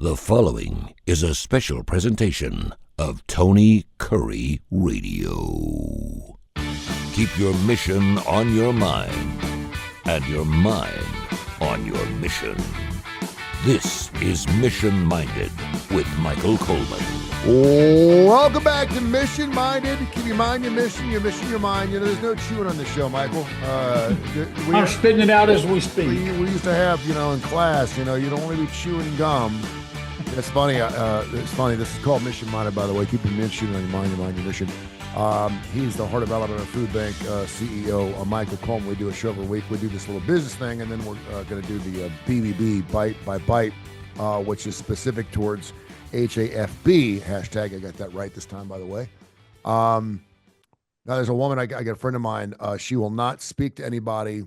The following is a special presentation of Tony Curry Radio. Keep your mission on your mind and your mind on your mission. This is Mission Minded with Michael Coleman. Welcome back to Mission Minded. Keep your mind your mission your mind. You know, there's no chewing on the show, Michael. I'm spitting it out as we speak. We used to have, in class, you'd only be chewing gum. It's funny. It's funny. This is called Mission Minded, by the way. Keep your mission on your mind your mission. He's the Heart of Alabama Food Bank CEO, Michael Coleman. We do a show every week. We do this little business thing, and then we're going to do the BBB, Bite by Bite, which is specific towards HAFB, hashtag. I got that right this time, by the way. Now, there's a woman, I got a friend of mine. She will not speak to anybody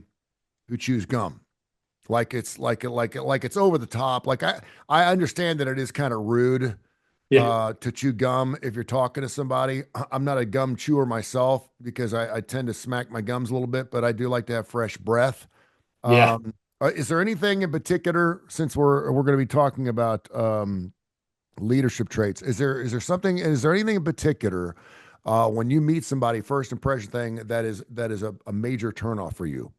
who chews gum. Like it's over the top. Like I understand that it is kind of rude to chew gum if you're talking to somebody. I'm not a gum chewer myself because I tend to smack my gums a little bit, but I do like to have fresh breath. Is there anything in particular, since we're going to be talking about leadership traits? Is there anything in particular when you meet somebody, first impression thing that is a major turnoff for you?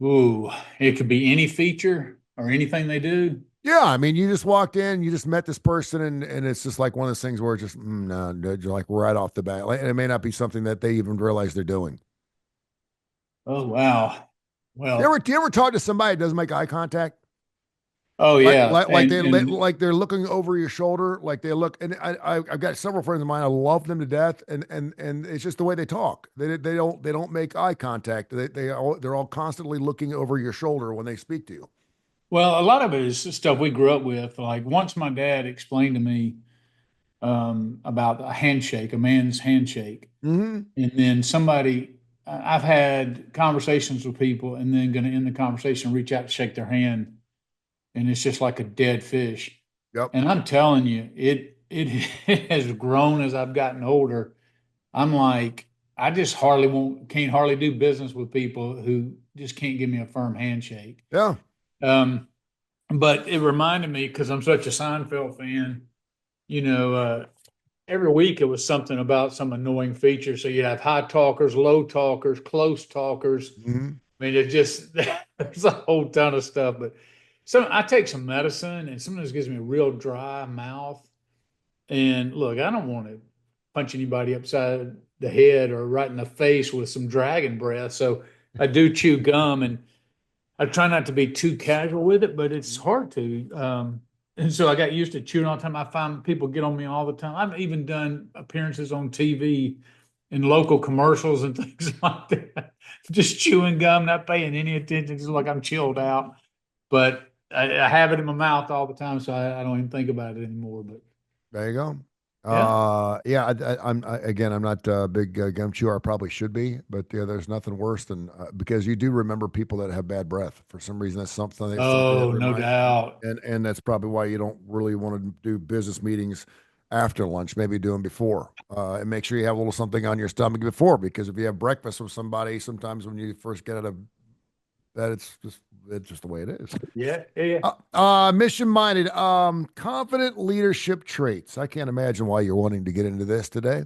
Ooh, it could be any feature or anything they do. Yeah, I mean, you just walked in, you just met this person, and it's just like one of those things where it's just, no, you're like right off the bat. Like, it may not be something that they even realize they're doing. Oh, wow. Well, do you ever talk to somebody that doesn't make eye contact? Oh, yeah. Like they're looking over your shoulder, like they look, and I've got several friends of mine. I love them to death, and it's just the way they talk. They don't make eye contact. They're all constantly looking over your shoulder when they speak to you. Well, a lot of it is stuff we grew up with. Like once my dad explained to me about a handshake, a man's handshake, and then I've had conversations with people, and then going to end the conversation, reach out to shake their hand. And it's just like a dead fish. Yep. And I'm telling you, it has grown as I've gotten older. I'm like, I just can't hardly do business with people who just can't give me a firm handshake. Yeah. But it reminded me, because I'm such a Seinfeld fan, every week it was something about some annoying feature. So you have high talkers, low talkers, close talkers. Mm-hmm. I mean, there's a whole ton of stuff, but I take some medicine, and sometimes it gives me a real dry mouth. And look, I don't want to punch anybody upside the head or right in the face with some dragon breath. So I do chew gum, and I try not to be too casual with it, but it's hard to. And so I got used to chewing all the time. I find people get on me all the time. I've even done appearances on TV in local commercials and things like that. Just chewing gum, not paying any attention, just like I'm chilled out. But I have it in my mouth all the time, so I don't even think about it anymore. But there you go. Yeah. I'm not a big gum chewer. I probably should be, but there's nothing worse than because you do remember people that have bad breath for some reason. That's something. Oh, no doubt. And that's probably why you don't really want to do business meetings after lunch. Maybe do them before, and make sure you have a little something on your stomach before, because if you have breakfast with somebody, sometimes when you first get out of bed, it's just the way it is. Yeah. Mission minded, confident leadership traits. I can't imagine why you're wanting to get into this today.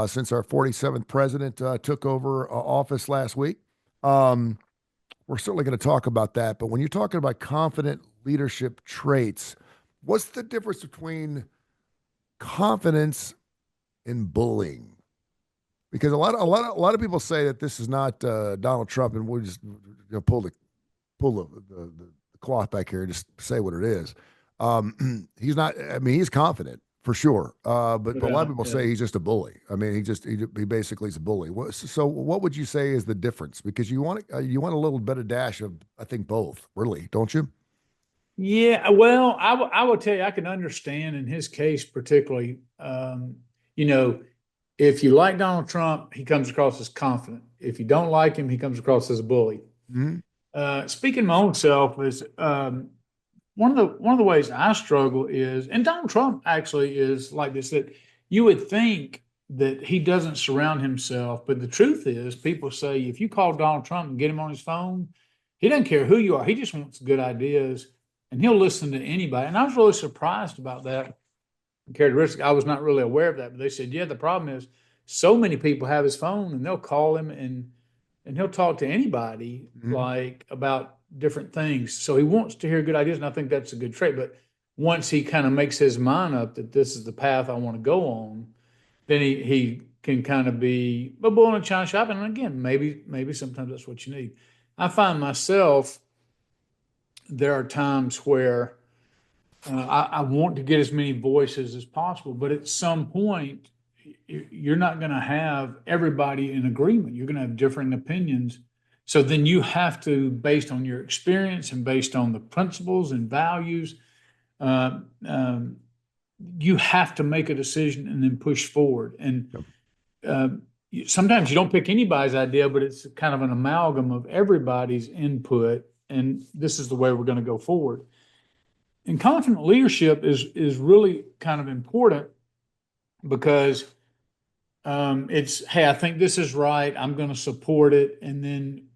Since our 47th president took over office last week, we're certainly going to talk about that. But when you're talking about confident leadership traits, what's the difference between confidence and bullying? Because a lot of people say that this is not Donald Trump, and we'll just pull the cloth back here and just say what it is. He's not. I mean, he's confident for sure, but a lot of people say he's just a bully. I mean, he basically is a bully. So, what would you say is the difference? Because you want a little bit of dash of, I think, both, really, don't you? Yeah. Well, I will tell you, I can understand in his case particularly. If you like Donald Trump, he comes across as confident. If you don't like him, he comes across as a bully. Mm-hmm. Speaking of my own self, is one of the ways I struggle is, and Donald Trump actually is like this, that you would think that he doesn't surround himself, but the truth is, people say if you call Donald Trump and get him on his phone, he doesn't care who you are. He just wants good ideas. and he'll listen to anybody. And I was really surprised about that characteristic. I was not really aware of that, but they said, yeah, the problem is so many people have his phone and they'll call him and he'll talk to anybody Mhm. like about different things. So he wants to hear good ideas, and I think that's a good trait. But once he kind of makes his mind up that this is the path I want to go on, then he can kind of be a bull in a china shop. And again, maybe sometimes that's what you need. I find myself there are times where I want to get as many voices as possible, but at some point, you're not going to have everybody in agreement. You're going to have differing opinions. So then you have to, based on your experience and based on the principles and values, uh, um, you have to make a decision and then push forward. And Yep. uh, sometimes you don't pick anybody's idea, but it's kind of an amalgam of everybody's input. And this is the way we're going to go forward. And confident leadership is really kind of important because it's, hey, I think this is right. I'm going to support it. And then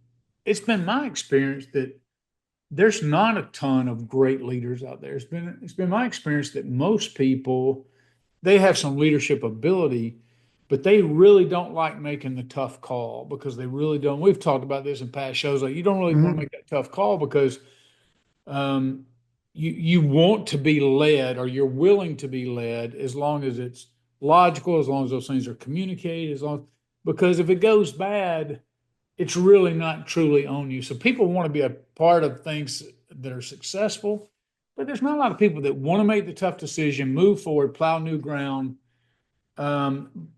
it's been my experience that there's not a ton of great leaders out there. It's been my experience that most people, they have some leadership ability, but they really don't like making the tough call because they really don't. We've talked about this in past shows. Like, you don't really want to Mhm. make that tough call because um, you want to be led, or you're willing to be led, as long as it's logical, as long as those things are communicated, as long, because if it goes bad, it's really not truly on you. So people want to be a part of things that are successful, but there's not a lot of people that want to make the tough decision, move forward, plow new ground, um,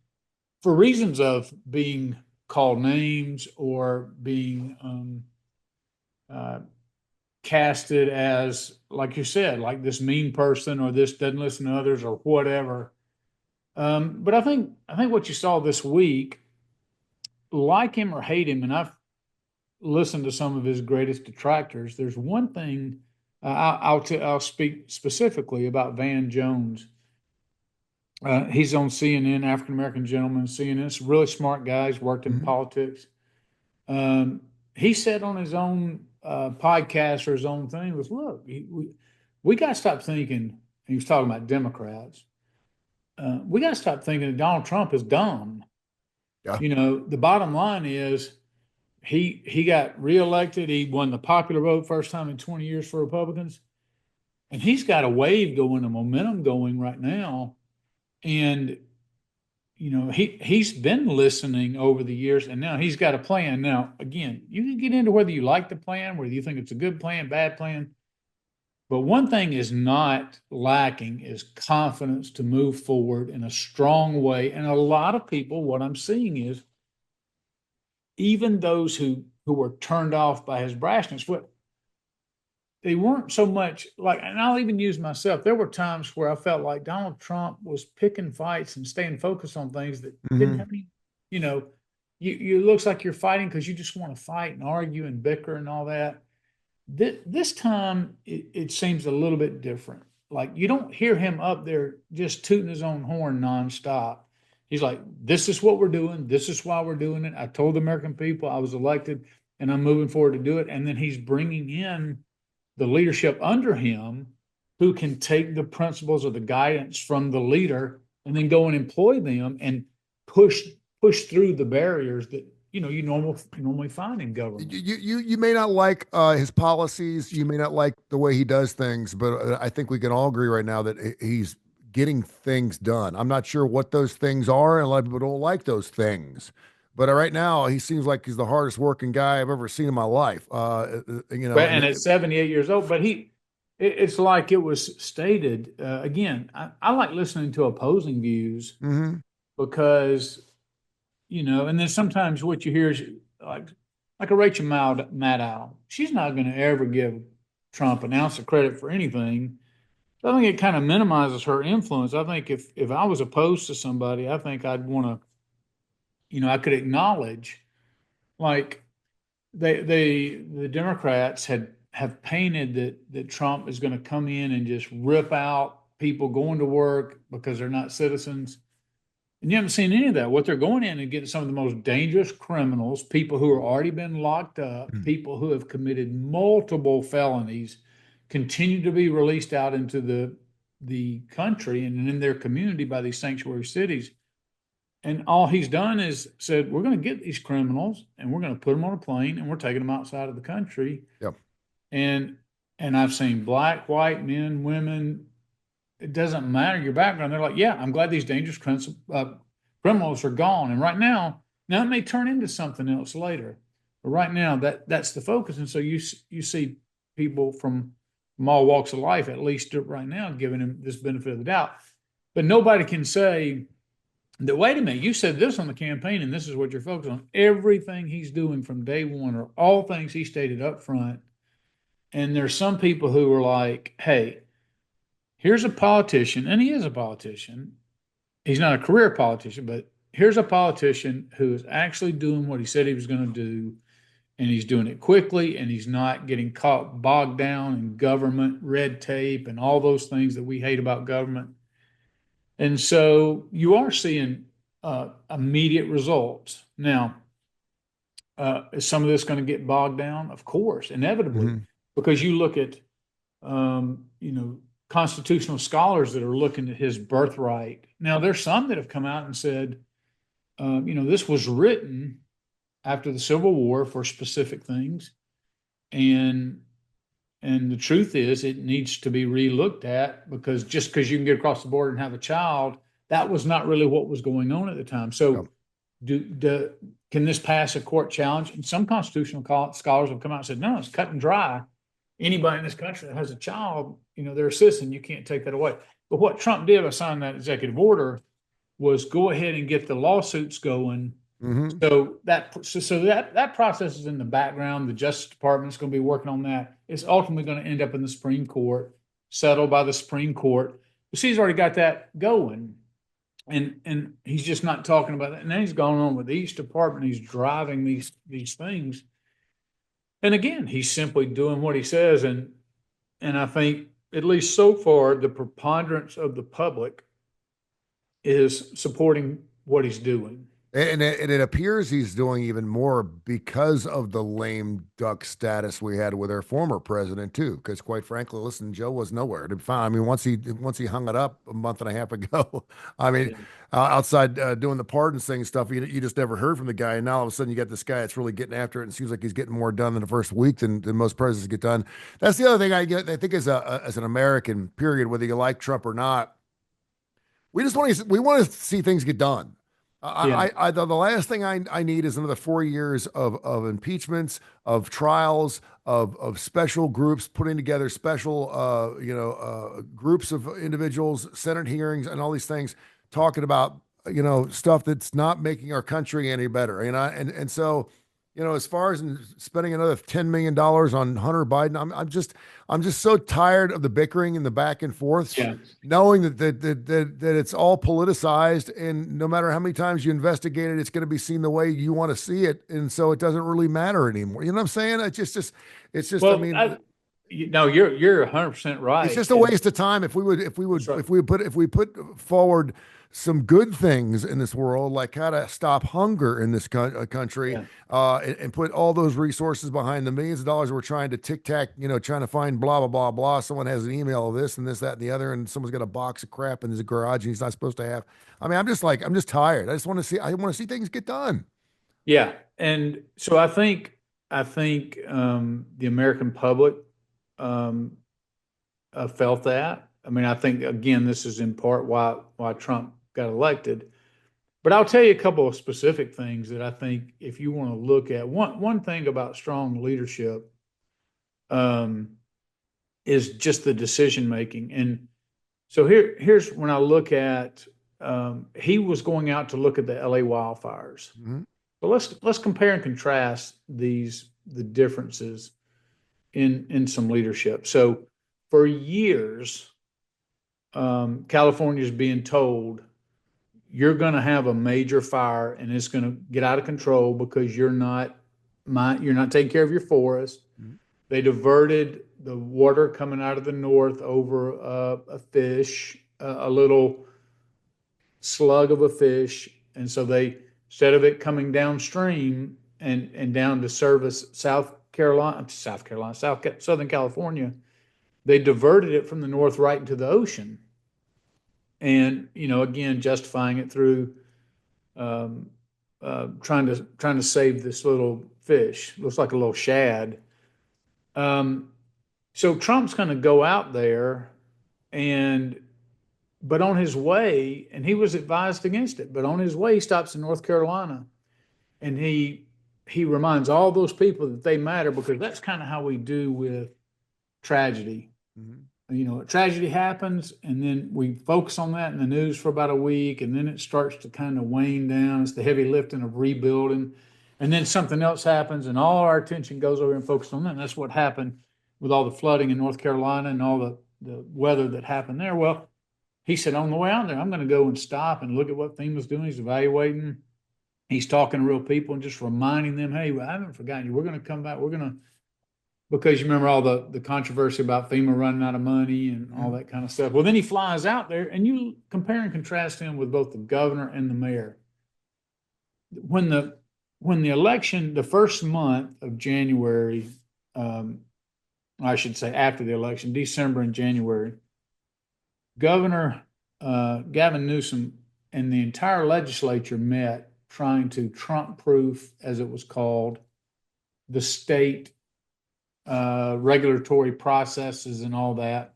for reasons of being called names or being uh, casted as, like you said, like this mean person or this doesn't listen to others or whatever. But I think what you saw this week, like him or hate him, and I've listened to some of his greatest detractors. There's one thing I'll speak specifically about Van Jones. He's on CNN, African American gentleman, CNN. It's a really smart guy. He's worked in Mhm. politics. Um, he said on his own podcast or his own thing was, look, we got to stop thinking. He was talking about Democrats. We got to stop thinking that Donald Trump is dumb. Yeah. The bottom line is he got reelected. He won the popular vote first time in 20 years for Republicans, and he's got a wave going, a momentum going right now. And he's been listening over the years, and now he's got a plan. Now, again, you can get into whether you like the plan, whether you think it's a good plan, bad plan. But one thing is not lacking is confidence to move forward in a strong way. And a lot of people, what I'm seeing is even those who were turned off by his brashness, what they weren't so much like, and I'll even use myself. There were times where I felt like Donald Trump was picking fights and staying focused on things that didn't Mhm. have any, you know, you it looks like you're fighting because you just want to fight and argue and bicker and all that. This time it seems a little bit different. Like, you don't hear him up there just tooting his own horn nonstop. He's like, this is what we're doing. This is why we're doing it. I told the American people I was elected and I'm moving forward to do it. And then he's bringing in the leadership under him who can take the principles or the guidance from the leader and then go and employ them and push push through the barriers that you normally find in government. You may not like his policies. You may not like the way he does things, but I think we can all agree right now that he's getting things done. I'm not sure what those things are, and a lot of people don't like those things. But right now, he seems like he's the hardest working guy I've ever seen in my life. But and at 78 years old, but it's like it was stated again. I like listening to opposing views mhm. because and then sometimes what you hear is like a Rachel Maddow. She's not going to ever give Trump an ounce of credit for anything. I think it kind of minimizes her influence. I think if I was opposed to somebody, I think I'd want to, I could acknowledge, like, the Democrats have painted that Trump is going to come in and just rip out people going to work because they're not citizens. And you haven't seen any of that. What they're going in and getting some of the most dangerous criminals, people who are already been locked up, Mm. people who have committed multiple felonies continue to be released out into the country and in their community by these sanctuary cities. And all he's done is said, we're going to get these criminals and we're going to put them on a plane and we're taking them outside of the country. Yep. And I've seen black, white, men, women. It doesn't matter your background. They're like, yeah, I'm glad these dangerous criminals are gone. And right now it may turn into something else later, but right now that's the focus. And so you see people from all walks of life, at least right now, giving him this benefit of the doubt. But nobody can say that, wait a minute, you said this on the campaign and this is what you're focused on. Everything he's doing from day one are all things he stated up front. And there's some people who are like, hey, here's a politician, and he is a politician. He's not a career politician, but here's a politician who is actually doing what he said he was going to do, and he's doing it quickly, and he's not getting caught bogged down in government red tape and all those things that we hate about government. And so you are seeing immediate results. Now, is some of this going to get bogged down? Of course, inevitably, because you look at, constitutional scholars that are looking at his birthright. Now, there's some that have come out and said, this was written after the Civil War for specific things. And the truth is it needs to be relooked at, because just because you can get across the border and have a child, that was not really what was going on at the time. So can this pass a court challenge? And some constitutional scholars have come out and said, no, it's cut and dry. Anybody in this country that has a child, they're a citizen. You can't take that away. But what Trump did by signing that executive order was go ahead and get the lawsuits going. So that process is in the background. The Justice Department is going to be working on that. It's ultimately going to end up in the Supreme Court, settled by the Supreme Court. But he's already got that going, and he's just not talking about that. And then he's gone on with each department. He's driving these things. And again, he's simply doing what he says. And I think, at least so far, the preponderance of the public is supporting what he's doing. And it appears he's doing even more because of the lame duck status we had with our former president too. Because quite frankly, listen, Joe was nowhere to be found. I mean, once he hung it up a month and a half ago, I mean, outside doing the pardons thing and stuff, you just never heard from the guy. And now all of a sudden you got this guy that's really getting after it, and it seems like he's getting more done in the first week than most presidents get done. That's the other thing I think as an American, period, whether you like Trump or not, we want to see things get done. The last thing I need is another 4 years of impeachments, of trials, of special groups putting together special, groups of individuals, Senate hearings, and all these things talking about, stuff that's not making our country any better. And so, as far as spending another $10 million on Hunter Biden, I'm just so tired of the bickering and the back and forth, knowing that it's all politicized, and no matter how many times you investigate it, it's going to be seen the way you want to see it, and so it doesn't really matter anymore. You know what I'm saying? It's just. Well, I mean, you're 100% right. It's just a waste of time if we put forward some good things in this world, like how to stop hunger in this country, and put all those resources behind the millions of dollars we're trying to tic-tac, trying to find blah, blah, blah, blah. Someone has an email of this and this, that, and the other, and someone's got a box of crap in his garage and he's not supposed to have. I mean, I'm just tired. I want to see things get done. Yeah. And so I think the American public felt that. I mean, I think, again, this is in part why Trump got elected. But I'll tell you a couple of specific things that I think, if you want to look at, one thing about strong leadership is just the decision making. And so here's when I look at, he was going out to look at the LA wildfires. But let's compare and contrast the differences in some leadership. So for years, California is being told, you're going to have a major fire and it's going to get out of control because you're not taking care of your forest. They diverted the water coming out of the north over a fish, a little slug of a fish. And so instead of it coming downstream and down to service Southern California, they diverted it from the north right into the ocean. And, again, justifying it through um, trying to save this little fish. Looks like a little shad. Um, so Trump's going to go out there and, but on his way, and he was advised against it, but on his way, he stops in North Carolina, and he reminds all those people that they matter, because that's kind of how we do with tragedy. Mhm. A tragedy happens, and then we focus on that in the news for about a week, and then it starts to kind of wane down. It's the heavy lifting of rebuilding, and then something else happens, and all our attention goes over and focuses on that. And that's what happened with all the flooding in North Carolina and all the weather that happened there. Well, he said, on the way out there, I'm going to go and stop and look at what FEMA's doing. He's evaluating. He's talking to real people and just reminding them, hey, I haven't forgotten you. We're going to come back. We're going to, because you remember all the controversy about FEMA running out of money and all that kind of stuff. Well, then he flies out there, and you compare and contrast him with both the governor and the mayor. When the election, the first month of January, I should say after the election, December and January, Governor Gavin Newsom and the entire legislature met trying to Trump-proof, as it was called, the state regulatory processes and all that,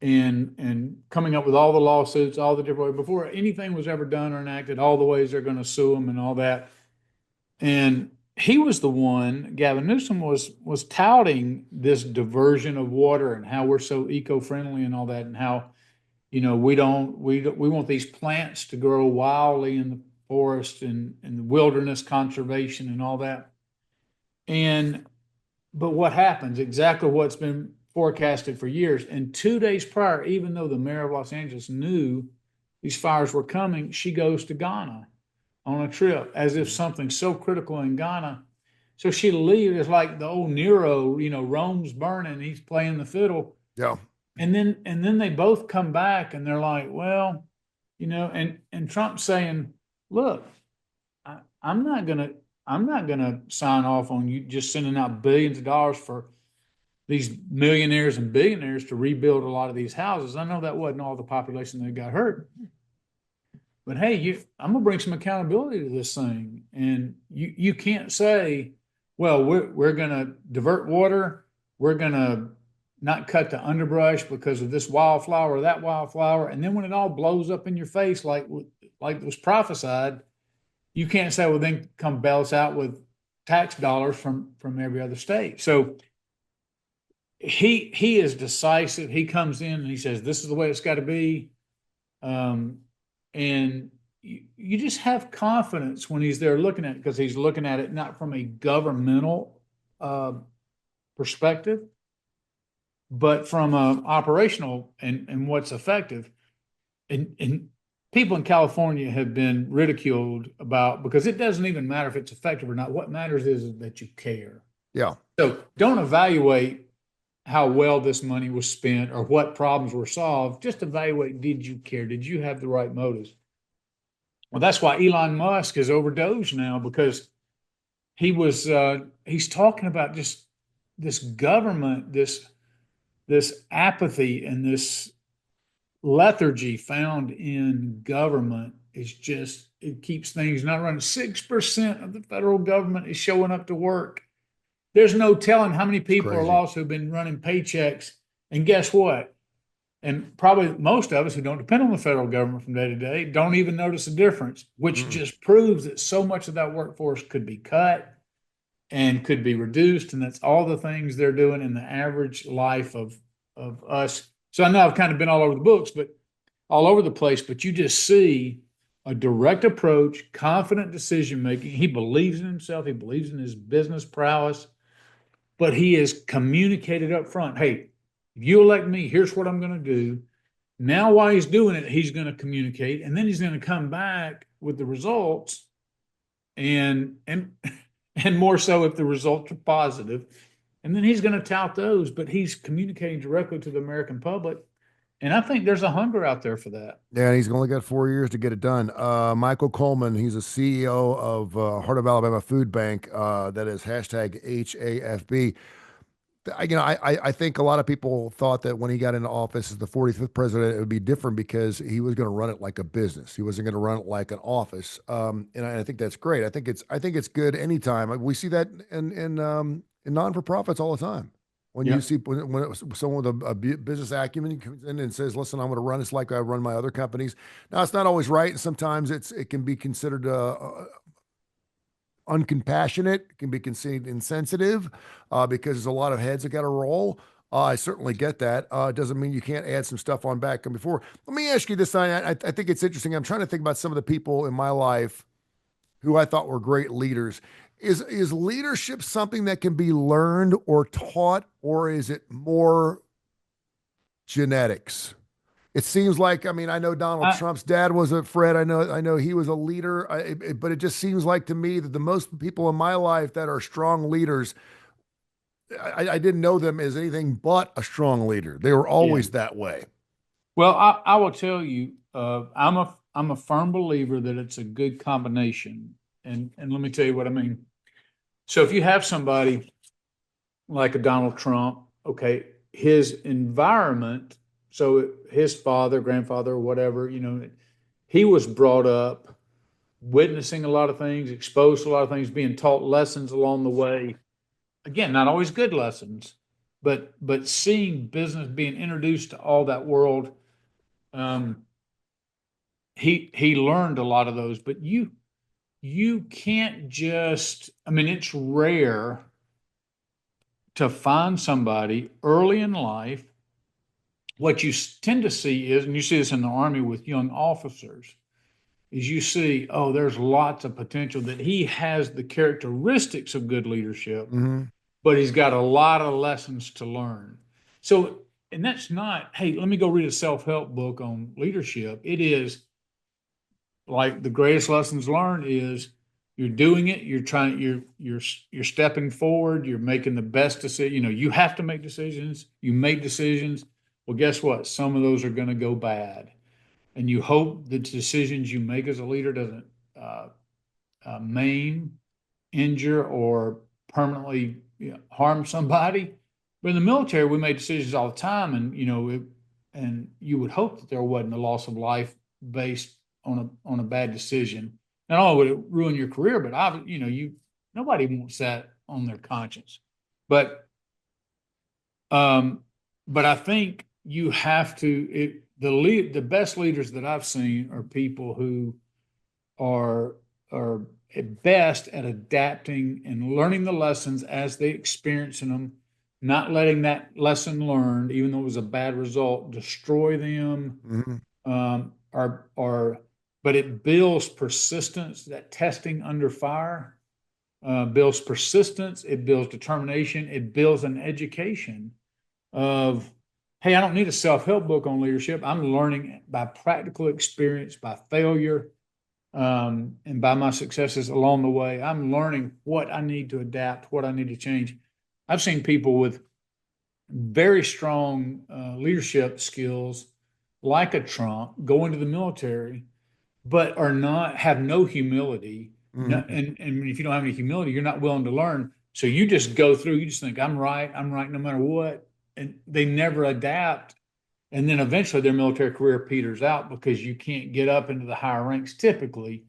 and coming up with all the lawsuits, all the different ways, before anything was ever done or enacted, all the ways they're going to sue them and all that. And he was the one, Gavin Newsom was touting this diversion of water and how we're so eco-friendly and all that, and how, we want these plants to grow wildly in the forest and the wilderness conservation and all that. But what happens? Exactly what's been forecasted for years. And 2 days prior, even though the mayor of Los Angeles knew these fires were coming, she goes to Ghana on a trip, as if something so critical in Ghana. So she leaves. It's like the old Nero, Rome's burning, he's playing the fiddle. Yeah. And then they both come back, and they're like, well, and Trump's saying, look, I'm not gonna sign off on you just sending out billions of dollars for these millionaires and billionaires to rebuild a lot of these houses. I know that wasn't all the population that got hurt, but hey, I'm gonna bring some accountability to this thing. And you can't say, well, we're gonna divert water, we're gonna not cut the underbrush because of this wildflower or that wildflower, and then when it all blows up in your face like it was prophesied, you can't say, well, then come bail us out with tax dollars from every other state. So he is decisive. He comes in and he says, this is the way it's got to be. And you just have confidence when he's there looking at it, because he's looking at it not from a governmental perspective, but from an operational and what's effective. And people in California have been ridiculed about, because it doesn't even matter if it's effective or not. What matters is that you care. Yeah. So don't evaluate how well this money was spent or what problems were solved. Just evaluate, did you care? Did you have the right motives? Well, that's why Elon Musk is over Doge now, because he's talking about just this government, this apathy and this lethargy found in government is just, it keeps things not running. 6% of the federal government is showing up to work. There's no telling how many people are lost who've been running paychecks. And guess what? And probably most of us who don't depend on the federal government from day to day don't even notice a difference, which just proves that so much of that workforce could be cut and could be reduced. And that's all the things they're doing in the average life of us. So I know I've kind of been all over the books, but all over the place, but you just see a direct approach, confident decision making. He believes in himself. He believes in his business prowess, but he is communicated up front. Hey, if you elect me, here's what I'm going to do. Now, while he's doing it, he's going to communicate, and then he's going to come back with the results, and more so if the results are positive, and then he's going to tout those. But he's communicating directly to the American public, and I think there's a hunger out there for that. Yeah, and he's only got 4 years to get it done. Michael Coleman, he's a CEO of Heart of Alabama Food Bank. That is hashtag HAFB. I think a lot of people thought that when he got into office as the 45th president, it would be different because he was going to run it like a business. He wasn't going to run it like an office. And I think that's great. I think it's good anytime. We see that in non for profits all the time. When you Yeah. see when someone with a business acumen comes in and says, "Listen, I'm going to run this like I run my other companies." Now, it's not always right, and sometimes it can be considered uncompassionate, can be considered insensitive because there's a lot of heads that got to roll. I certainly get that. It doesn't mean you can't add some stuff on back. And before, let me ask you this. I think it's interesting. I'm trying to think about some of the people in my life who I thought were great leaders. Is leadership something that can be learned or taught, or is it more genetics? It seems like, I mean, I know Donald I, Trump's dad was a Fred. I know he was a leader. But it just seems like to me that the most people in my life that are strong leaders, I didn't know them as anything but a strong leader. They were yeah. always that way. Well, I will tell you, I'm a firm believer that it's a good combination. And let me tell you what I mean. So if you have somebody like a Donald Trump, okay, his environment, so his father, grandfather, whatever, he was brought up witnessing a lot of things, exposed to a lot of things, being taught lessons along the way. Again, not always good lessons, but seeing business, being introduced to all that world. Um, he learned a lot of those, but you can't just, I mean, it's rare to find somebody early in life. What you tend to see is, and you see this in the Army with young officers, is you see, oh, there's lots of potential, that he has the characteristics of good leadership, Mm-hmm. but he's got a lot of lessons to learn. So, and that's not, hey, let me go read a self-help book on leadership. It is like the greatest lessons learned is you're doing it, you're trying, you're stepping forward, you're making the best decision. You have to make decisions, you make decisions. Well, guess what? Some of those are going to go bad. And you hope the decisions you make as a leader doesn't uh, maim, injure, or permanently harm somebody. But in the military, we make decisions all the time, and and you would hope that there wasn't a loss of life based on a bad decision. Not only would it ruin your career, but nobody wants that on their conscience. But um, but I think you have to the best leaders that I've seen are people who are are at best at adapting and learning the lessons as they experience them, not letting that lesson learned, even though it was a bad result, destroy them. Mm-hmm. Or but it builds persistence. That testing under fire builds persistence. It builds determination. It builds an education of, hey, I don't need a self-help book on leadership. I'm learning by practical experience, by failure, and by my successes along the way. I'm learning what I need to adapt, what I need to change. I've seen people with very strong leadership skills, like a Trump, go into the military, but have no humility. Mm-hmm. And if you don't have any humility, you're not willing to learn. So you just go through. You just think I'm right no matter what, and they never adapt. And then eventually their military career peters out because you can't get up into the higher ranks typically,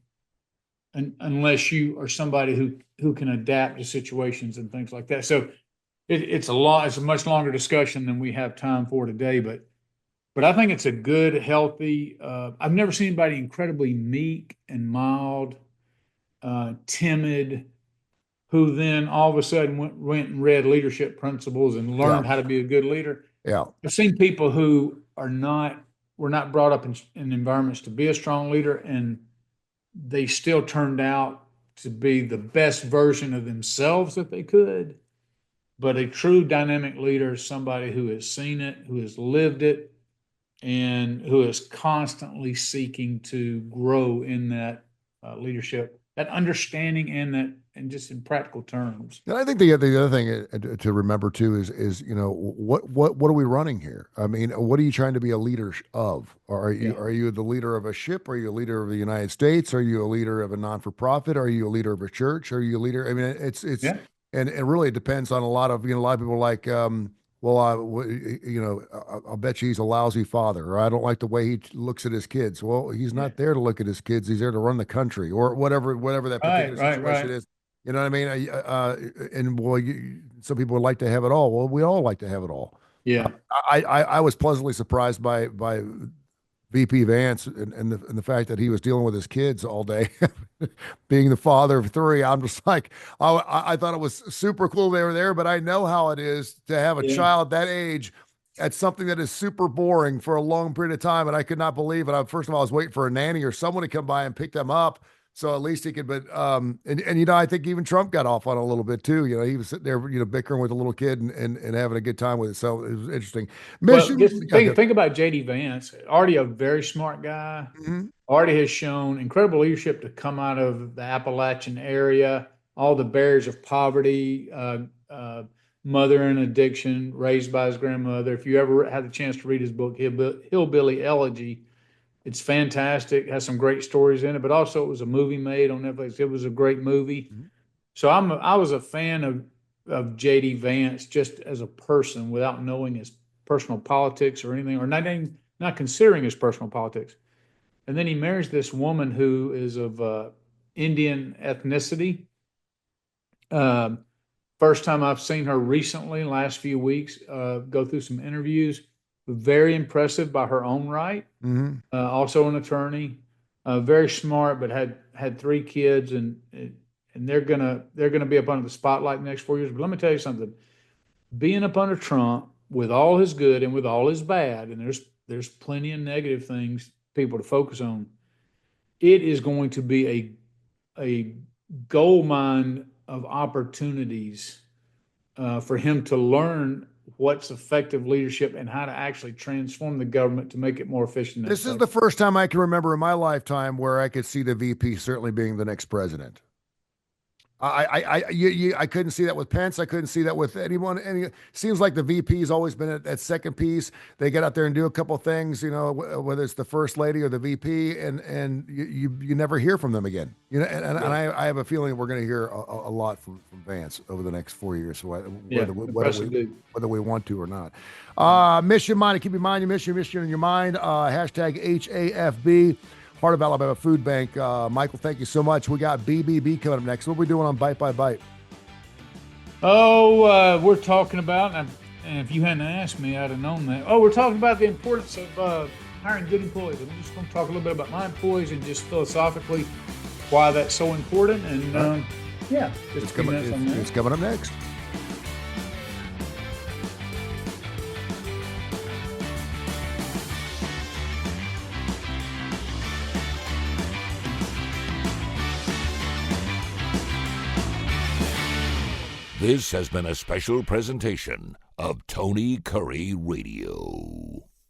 unless you are somebody who can adapt to situations and things like that. So it's a much longer discussion than we have time for today, but I think it's a good, healthy. I've never seen anybody incredibly meek and mild, timid, who then all of a sudden went and read leadership principles and Yeah. learned how to be a good leader. Yeah. I've seen people who were not brought up in environments to be a strong leader, and they still turned out to be the best version of themselves that they could. But a true dynamic leader is somebody who has seen it, who has lived it, and who is constantly seeking to grow in that leadership, that understanding, and just in practical terms. And I think the other thing to remember too is what are we running here? I mean, what are you trying to be a leader of? Or Yeah. are you the leader of a ship? Are you a leader of the United States? Are you a leader of a non for profit? Are you a leader of a church? Are you a leader? I mean, it's Yeah. and really it depends on a lot of a lot of people are like well, I'll bet you he's a lousy father, or I don't like the way he looks at his kids. Well, he's Yeah. not there to look at his kids. He's there to run the country, or whatever that particular situation Right. is. You know what I mean? And well, some people would like to have it all. Well, we all like to have it all. Yeah. I was pleasantly surprised by VP Vance and the fact that he was dealing with his kids all day, being the father of three. I'm just like, I thought it was super cool they were there, but I know how it is to have a Yeah. child that age at something that is super boring for a long period of time. And I could not believe it. First of all, I was waiting for a nanny or someone to come by and pick them up. So at least he could, but and I think even Trump got off on it a little bit too. He was sitting there, bickering with a little kid and having a good time with it. So it was interesting. Well, Mission. just think about JD Vance, already a very smart guy, Mhm. already has shown incredible leadership to come out of the Appalachian area, all the barriers of poverty, mother and addiction, raised by his grandmother. If you ever had the chance to read his book, Hillbilly Elegy, it's fantastic. Has some great stories in it, but also it was a movie made on Netflix. It was a great movie. Mhm. So I was a fan of JD Vance just as a person without knowing his personal politics or anything, or not considering his personal politics. And then he marries this woman who is of Indian ethnicity. Um, First time I've seen her recently, last few weeks, go through some interviews. Very impressive by her own right. Mhm. Also an attorney, very smart, but had three kids, and they're gonna be up under the spotlight the next 4 years. But let me tell you something: being up under Trump with all his good and with all his bad, and there's plenty of negative things people to focus on. It is going to be a gold mine of opportunities for him to learn what's effective leadership and how to actually transform the government to make it more efficient. This is the first time I can remember in my lifetime where I could see the VP certainly being the next president. I couldn't see that with Pence. I couldn't see that with anyone. Seems like the VP has always been at that second piece. They get out there and do a couple things, whether it's the first lady or the VP, and you never hear from them again. And I have a feeling we're going to hear a lot from Vance over the next 4 years, whether we want to or not. Mission minded. Keep your mind, your mission in your mind. Hashtag HAFB. Heart of Alabama Food Bank. Michael, thank you so much. We got BBB coming up next. What are we doing on Bite by Bite? Oh, we're talking about, and if you hadn't asked me, I'd have known that. Oh, we're talking about the importance of hiring good employees. I'm just going to talk a little bit about my employees and just philosophically why that's so important. And it's coming up next. This has been a special presentation of Tony Curry Radio.